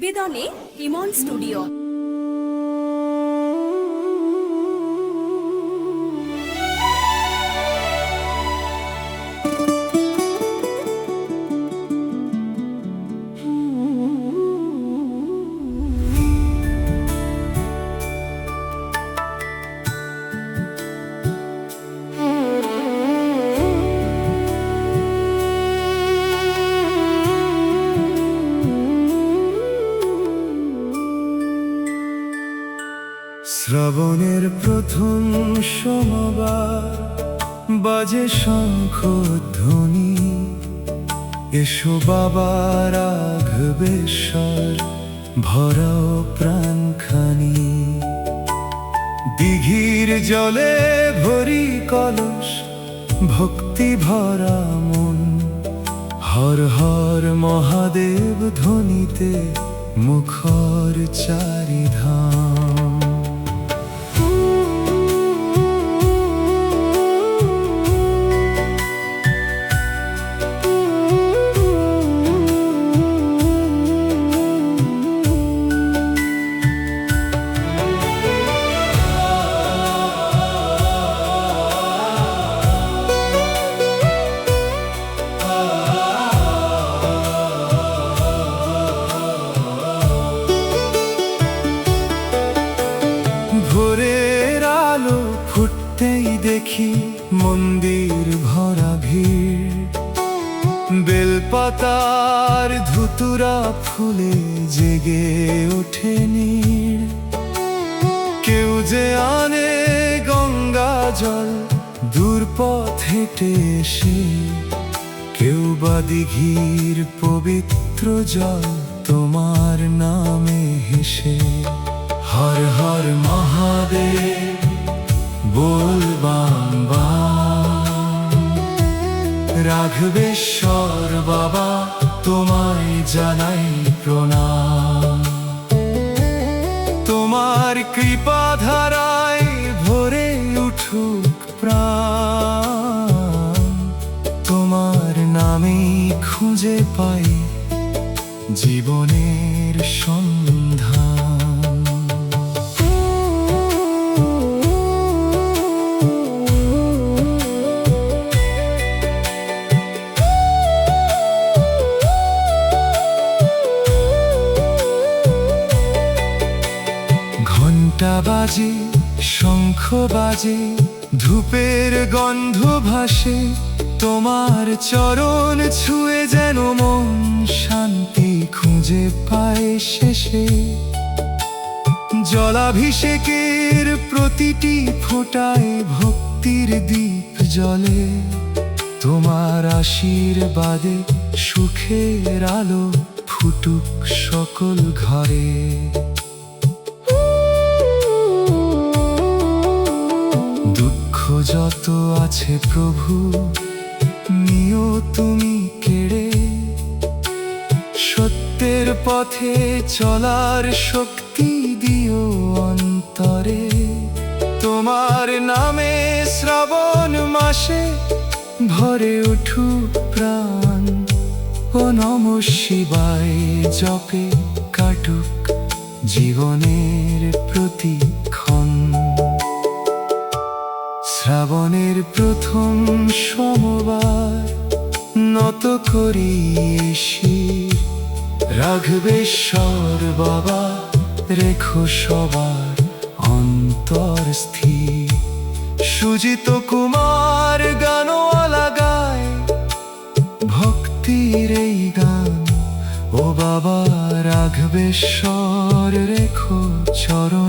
নিবেদনে ইমন studio. শ্রাবণের প্রথম সোমবার বাজে শঙ্খধ্বনি, এসো বাবা রাঘবেশ্বর ভরাও প্রাণখানি। দিঘির জলে ভরি কলস ভক্তি ভরা মন, হর হর মহাদেব ধ্বনিতে মুখর চারিধাম। ভোরের আলো ফুটতেই দেখি মন্দির ভরা ভিড়, বেলপাতার ধুতুরা ফুলে জেগে ওঠে নীড়। কেউ যে আনে গঙ্গা জল দূর পথ হেঁটে এসে, কেউ বা দিঘির পবিত্র জল তোমার নামে হেসে। হর হর মহাদেব বল বাম বাম, রাঘবেশ্বর বাবা তোমায় জানাই প্রণাম। তোমার কৃপা ধারায় ভরে উঠুক প্রাণ, তোমার নামেই খুঁজে পাই জীবনের সন্ধান। ঘণ্টা বাজে, শঙ্খ বাজে, ধূপের গন্ধ ভাসে, তোমার চরণ ছুঁয়ে যেন মন শান্তি খুঁজে পায় শেষে। জলাভিষেকের প্রতিটি ফোঁটায় ভক্তির দীপ জ্বলে, তোমার আশীর্বাদে সুখের আলো ফুটুক সকল ঘরে। যত আছে প্রভু নিও তুমি কেড়ে, সত্যের পথে চলার শক্তি দিও অন্তরে। তোমার নামে শ্রাবণ মাসে ভরে উঠুক প্রাণ, ও নমঃ শিবায় জপে কাটুক জীবনের প্রতিক্ষণ। শ্রাবণের প্রথম সোমবার নত করি শির, রাঘবেশ্বর বাবা রেখো সবার অন্তর স্থির। সুজিত কুমার গানওয়ালা গায় ভক্তির এই গান, ও বাবা রাঘবেশ্বর রেখো চরণ